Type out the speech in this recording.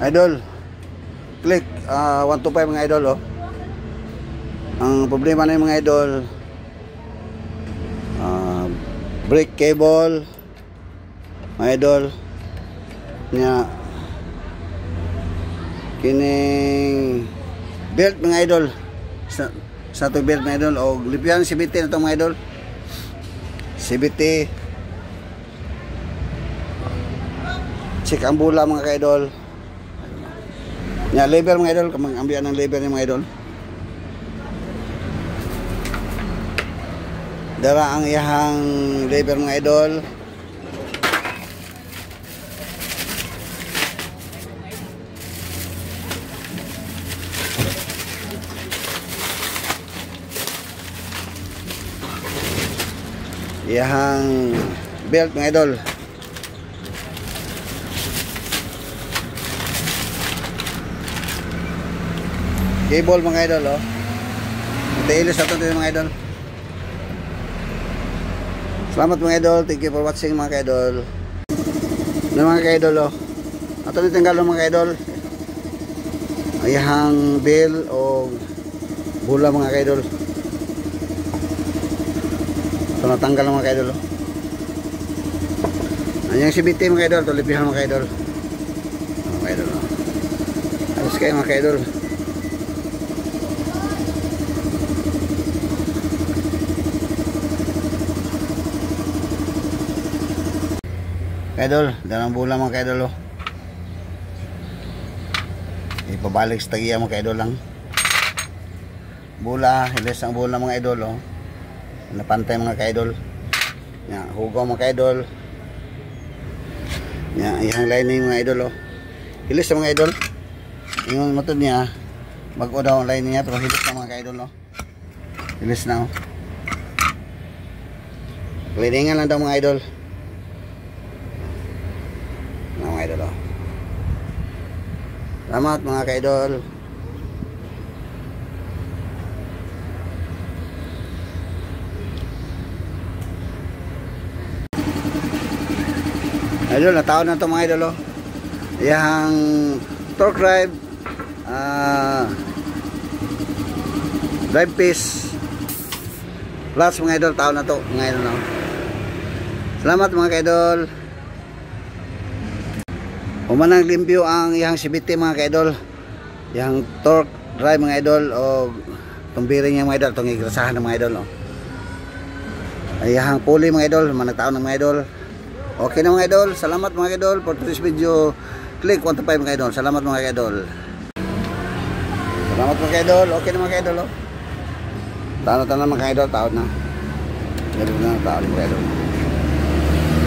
Idol, click 125 mga idol, oh. Ang problema na yung mga idol, brake cable mga idol nya, kining belt mga idol sa to belt mga idol, o lipyan CBT na to mga idol, CBT. Check ang bula mga ka-idol. Nya lever mga idol, kamang ambian ng lever ni mga idol. Dara ang iyahang lever mga idol. Iyahang belt mga idol. Cable mga idol, oh. Dailis na ito mga idol. Salamat mga idol. Thank you for watching mga idol. Mga idol, oh. Ato ni tinggalo mga idol. Ayahang bell o bula mga idol. Ito natanggal mga idol, oh. Anyang CBT mga idol. Tulipihan mga idol. Mga idol, oh. Ayos kayo mga idol. Kaidol, dalang bula mga kaidol, oh. Ipabalik sa tagiya mga kaidol lang. Bula, hilis ang bula mga idol, oh. Napantay mga kaidol. Ya, hugaw mga kaidol. Ya, ihang lining mga idol, oh. Hilis ang mga idol. Ingon matod niya, bago daw ang lining niya, pero hilis na mga kaidol, oh. Hilis na, oh. Liningan lang daw mga idol. Mga idol, oh. Salamat mga ka-idol. Idol, nataon na ito mga idol, oh. Yang torque drive, drive piece plus mga idol, taon na ito mga idol, oh. Salamat mga ka-idol. Umanang limpyo ang iyang CBT mga ka-idol. Yang torque drive mga idol, o itong bearing yung mga idol, itong igrasahan ng mga idol, oh. Iyang pulley mga idol, managtaon ng mga idol. Okay na mga idol. Salamat mga idol for this video. Click 125 mga idol. Salamat mga idol. Salamat mga idol. Okay na mga idol, oh. Taon na mga idol, taon na. Taon na mga idol.